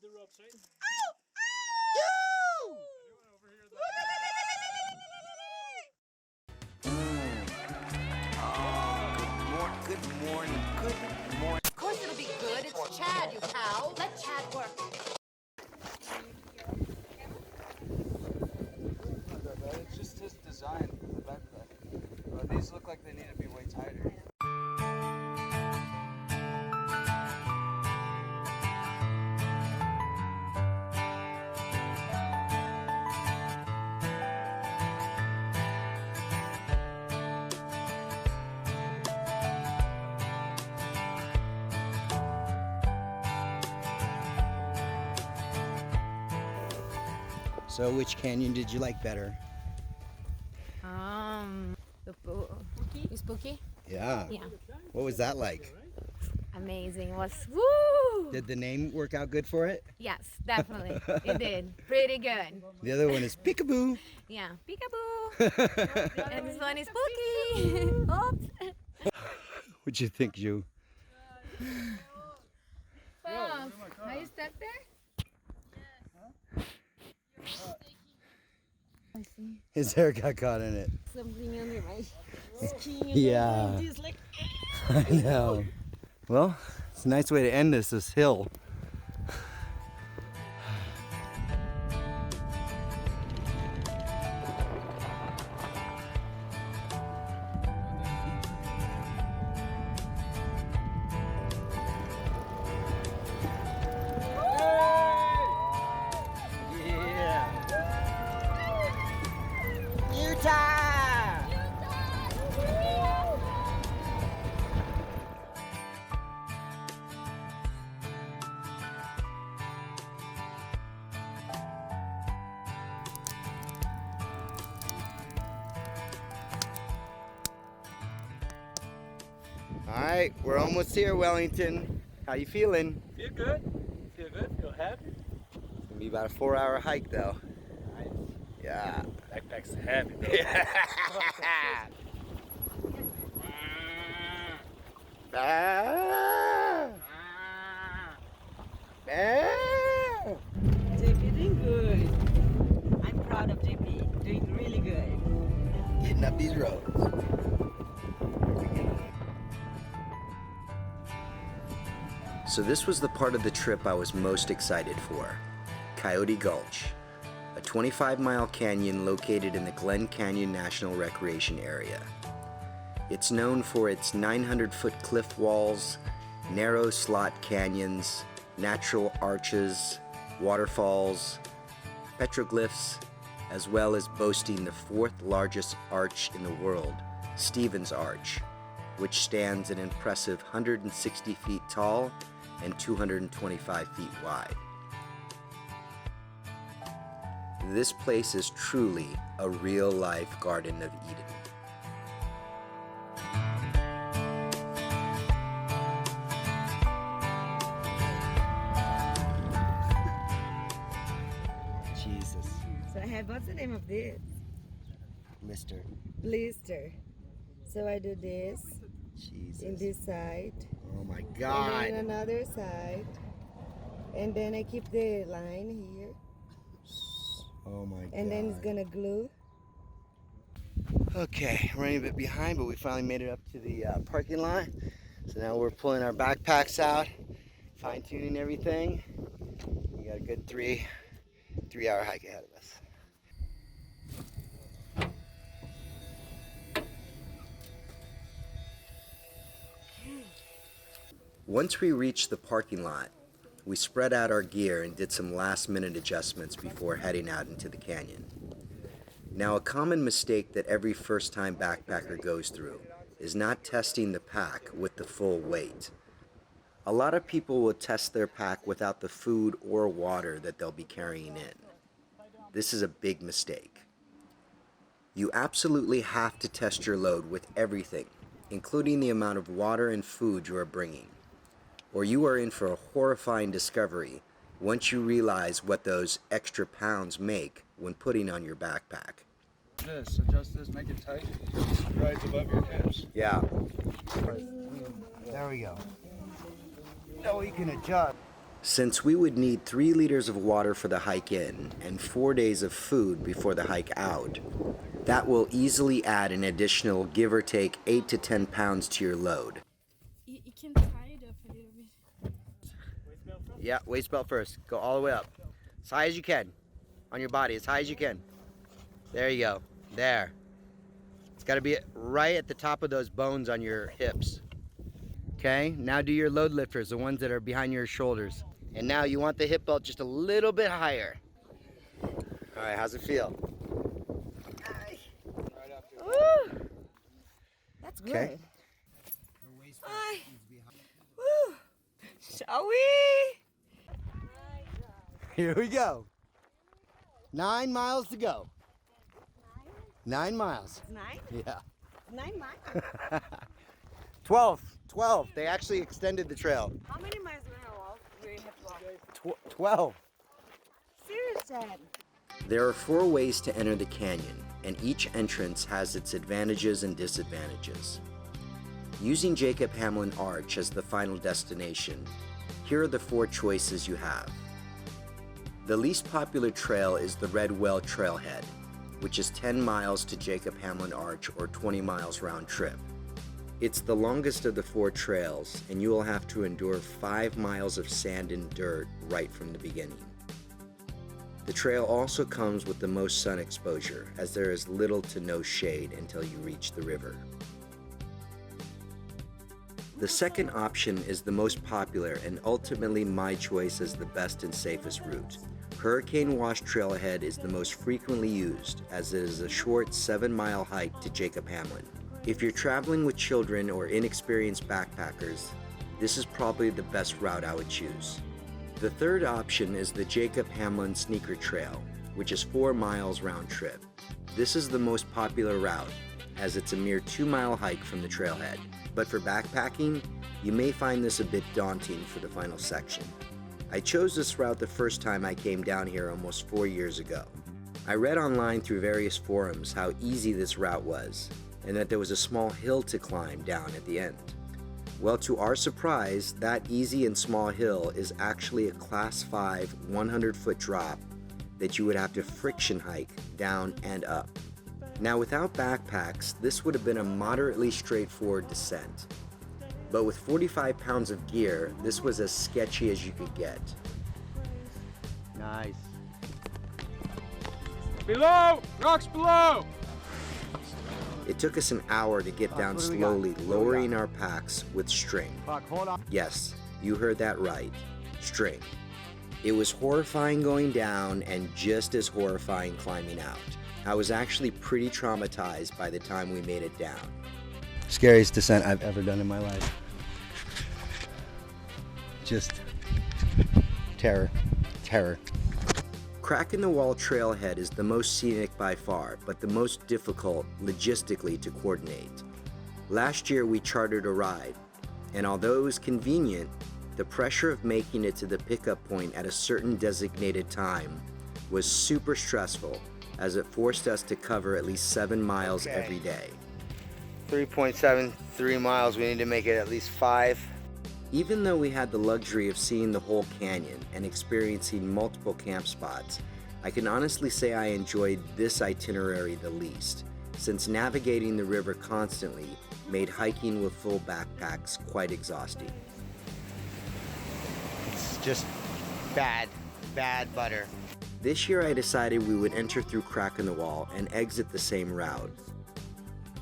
the ropes, right? Good morning. Of course it'll be good. It's Chad, you cow. Let Chad work. It's just his design for the backpack. These look like they need to be way tighter. So which canyon did you like better? Spooky? Yeah. Yeah. What was that like? Amazing. It was woo! Did the name work out good for it? Yes, definitely. It did. Pretty good. The other one is Peekaboo. Yeah. Peekaboo! And this one is spooky! Oops! What'd you think, Ju? Bob, are you stuck there? I see. His hair got caught in it. Something under my Yeah. I know. Well, it's a nice way to end this hill. All right, we're almost here, Wellington. How you feeling? Feel good. Feel good. Feel happy. It's gonna be about a 4-hour hike, though. Nice. Yeah. Backpack's happy, though. Ah. Ah. JP doing good. I'm proud of JP. Doing really good. Getting up these roads. So this was the part of the trip I was most excited for. Coyote Gulch, a 25-mile canyon located in the Glen Canyon National Recreation Area. It's known for its 900-foot cliff walls, narrow slot canyons, natural arches, waterfalls, petroglyphs, as well as boasting the 4th largest arch in the world, Stevens Arch, which stands an impressive 160 feet tall and 225 feet wide. This place is truly a real-life Garden of Eden. Jesus, So I have, what's the name of this? Mister. Blister. So I do this Jesus. in this side. Oh my And God. then another side. And then I keep the line here. Oh my God. And then it's gonna glue. Okay, running a bit behind, but we finally made it up to the parking lot. So now we're pulling our backpacks out, fine-tuning everything. We got a good three-hour hike ahead of us. Once we reached the parking lot, we spread out our gear and did some last-minute adjustments before heading out into the canyon. Now, a common mistake that every first-time backpacker goes through is not testing the pack with the full weight. A lot of people will test their pack without the food or water that they'll be carrying in. This is a big mistake. You absolutely have to test your load with everything, including the amount of water and food you are bringing, or you are in for a horrifying discovery once you realize what those extra pounds make when putting on your backpack. This, adjust this, make it tight. Right above your hips. Yeah. There we go. Now we can adjust. Since we would need 3 liters of water for the hike in and 4 days of food before the hike out, that will easily add an additional give or take 8 to 10 pounds to your load. You can tie it up a little bit. Yeah, waist belt first. Go all the way up. As high as you can. On your body, as high as you can. There you go. There. It's got to be right at the top of those bones on your hips. Okay, now do your load lifters, the ones that are behind your shoulders. And now you want the hip belt just a little bit higher. All right, how's it feel? Woo! That's good. Okay. Ay. Woo! Shall we? Here we go. 9 miles to go. 9 miles. 9? Yeah. 9 miles. 12. They actually extended the trail. How many miles do we have to walk? 12. Serious, Dad? There are 4 ways to enter the canyon, and each entrance has its advantages and disadvantages. Using Jacob Hamlin Arch as the final destination, here are the 4 choices you have. The least popular trail is the Red Well Trailhead, which is 10 miles to Jacob Hamlin Arch or 20 miles round trip. It's the longest of the 4 trails, and you will have to endure 5 miles of sand and dirt right from the beginning. The trail also comes with the most sun exposure, as there is little to no shade until you reach the river. The second option is the most popular and ultimately my choice as the best and safest route. Hurricane Wash Trailhead is the most frequently used, as it is a short 7-mile hike to Jacob Hamlin. If you're traveling with children or inexperienced backpackers, this is probably the best route I would choose. The third option is the Jacob Hamlin Sneaker Trail, which is 4 miles round trip. This is the most popular route, as it's a mere 2-mile hike from the trailhead. But for backpacking, you may find this a bit daunting for the final section. I chose this route the first time I came down here almost 4 years ago. I read online through various forums how easy this route was, and that there was a small hill to climb down at the end. Well, to our surprise, that easy and small hill is actually a Class 5 100-foot drop that you would have to friction hike down and up. Now, without backpacks, this would have been a moderately straightforward descent. But with 45 pounds of gear, this was as sketchy as you could get. Nice. Below! Rocks below! It took us an hour to get down slowly, lowering our packs with string. Yes, you heard that right. String. It was horrifying going down and just as horrifying climbing out. I was actually pretty traumatized by the time we made it down. Scariest descent I've ever done in my life. Just terror. Crack in the Wall Trailhead is the most scenic by far, but the most difficult logistically to coordinate. Last year we chartered a ride, and although it was convenient, the pressure of making it to the pickup point at a certain designated time was super stressful, as it forced us to cover at least 7 miles every day. 3.73 miles, we need to make it at least 5. Even though we had the luxury of seeing the whole canyon and experiencing multiple camp spots, I can honestly say I enjoyed this itinerary the least, since navigating the river constantly made hiking with full backpacks quite exhausting. It's just bad butter. This year I decided we would enter through Crack in the Wall and exit the same route.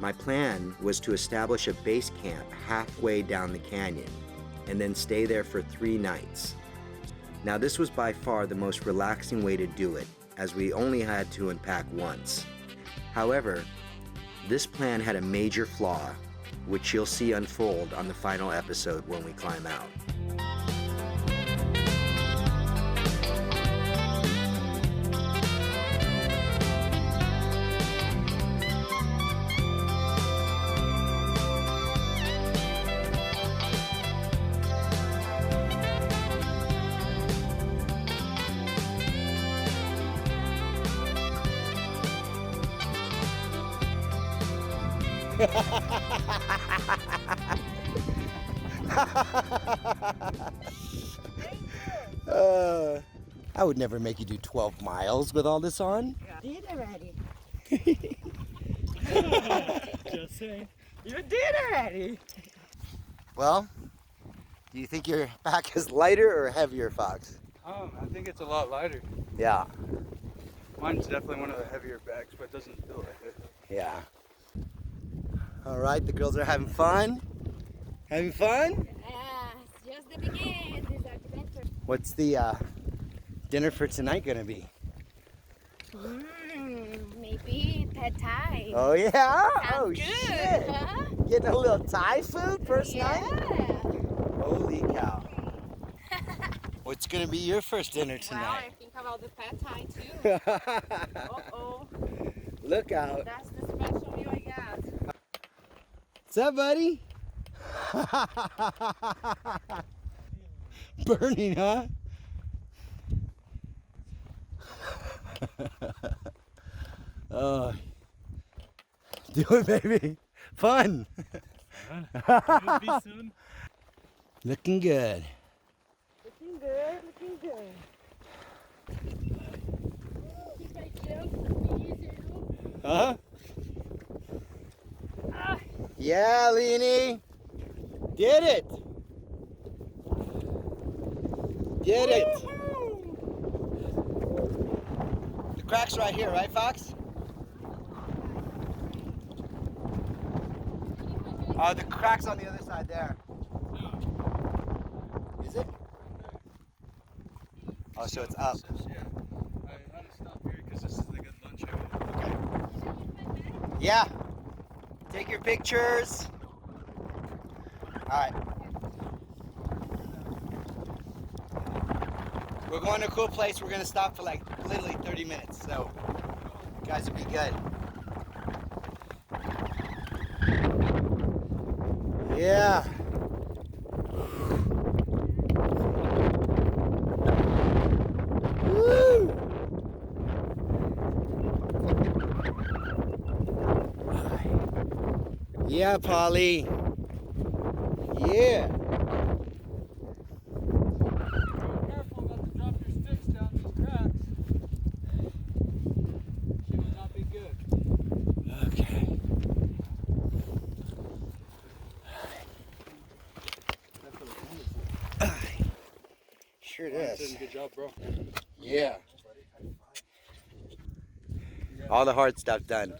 My plan was to establish a base camp halfway down the canyon and then stay there for 3 nights. Now this was by far the most relaxing way to do it, as we only had to unpack once. However, this plan had a major flaw, which you'll see unfold on the final episode when we climb out. I would never make you do 12 miles with all this on. Did already. Just saying. You did already. Well, do you think your back is lighter or heavier, Fox? I think it's a lot lighter. Yeah, Mine's definitely one of the heavier backs, but it doesn't feel like it. yeah. All right, the girls are having fun. Having fun? Yes, just the beginning. This adventure. What's the dinner for tonight gonna be? Maybe pad thai. Oh yeah? Sounds Oh good, shit! huh? Getting a little Thai food first Yeah. night? Holy cow! What's gonna be your first dinner Wow, tonight? I think about the pad thai too. Uh-oh. Look out! That's the special meal I got. What's up, buddy? Burning, huh? Oh, do it, baby. Fun. You'll be soon. Looking good. Looking good, looking good. Huh? Yeah, Leanie. Did it. Did it. The crack's right here, right, Fox? The crack's on the other side there. Is it? Oh, so it's up. Yeah. I had to stop here because this is the good lunch area. Yeah. Take your pictures. All right. We're going to a cool place. We're going to stop for like literally 30 minutes. So you guys will be good. Yeah. Woo! Yeah, Polly. Yeah. Careful not to drop your sticks down these cracks. She will not be good. Okay. Sure does. Good job, bro. Yeah. All the hard stuff done.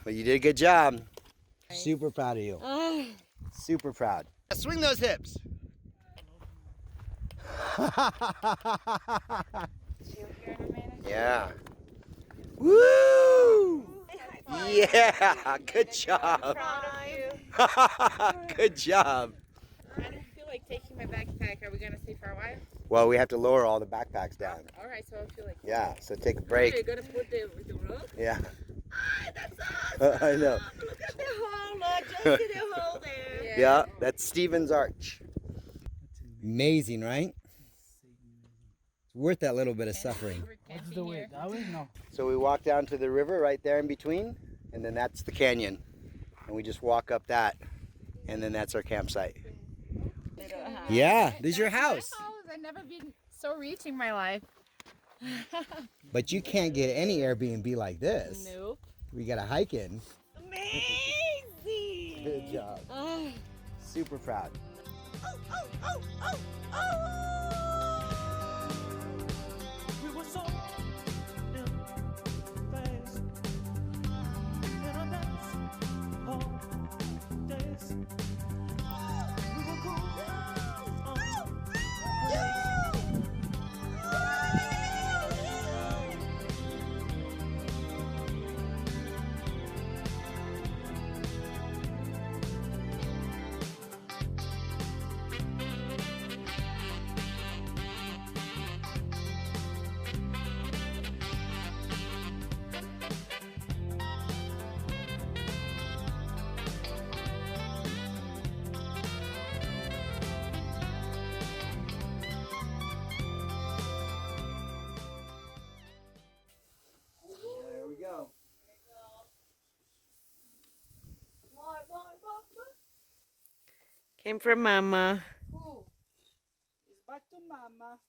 Well, you did a good job. Super proud of you. Super proud. Swing those hips. Yeah. Woo! Yeah, good job. Good job. I don't feel like taking my backpack. Are we gonna stay for a while? Well, we have to lower all the backpacks down. All right, so I feel like. Yeah, so take a You're break. gonna put the rope? Yeah. That's awesome. I know. Look at the hole. Look, just see the hole there. Yeah, that's Stephen's Arch. Amazing, right? It's worth that little bit of suffering. What's the way? That way? No. So we walk down to the river right there in between, and then that's the canyon. And we just walk up that, and then that's our campsite. Yeah, this is your house. I've never been so rich in my life. But you can't get any Airbnb like this. Nope. We got to hike in. Amazing. Good job. Super proud. We were so in phase in our dance all days. We were cool There we go. Came from Mama. Back to mama.